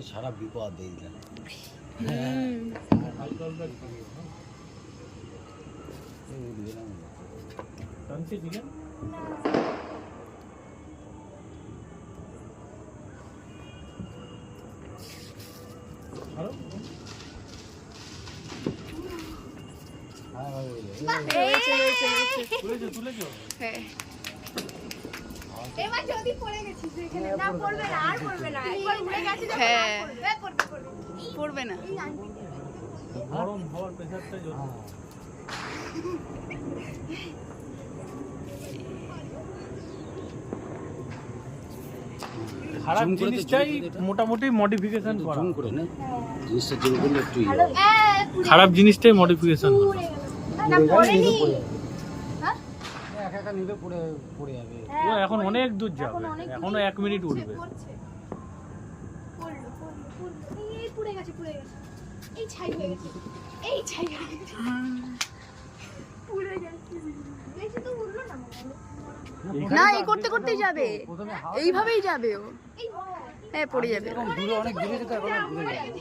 সারা বিপদ এই না এবার যদি পড়ে গেছিস এখানে না পড়বে না আর পড়বে না একবার উড়ে গেছে যখন আর পড়বে না এই আন্টি গরম হওয়ার প্রেসারটা জোরে খারাপ জিনিসটাই মোটামুটি মডিফিকেশন করা জুম করে না জিনিসটা জুম করলে একটু খারাপ জিনিসটাই মডিফিকেশন না পড়েনি হ্যাঁ একা একা নিলে পড়ে পড়ে যাবে ও এখন অনেক দূর যাবে এখনো 1 মিনিট উঠবে এই পুড়ে গেছে এই ছাই হয়ে গেছে পুড়ে গেছে বেশি তো উড়লো না না এই করতে করতেই যাবে এইভাবেই যাবে ও এই হ্যাঁ পড়ে যাবে দূরে অনেক দূরে যেতে এখন দূরে যাবে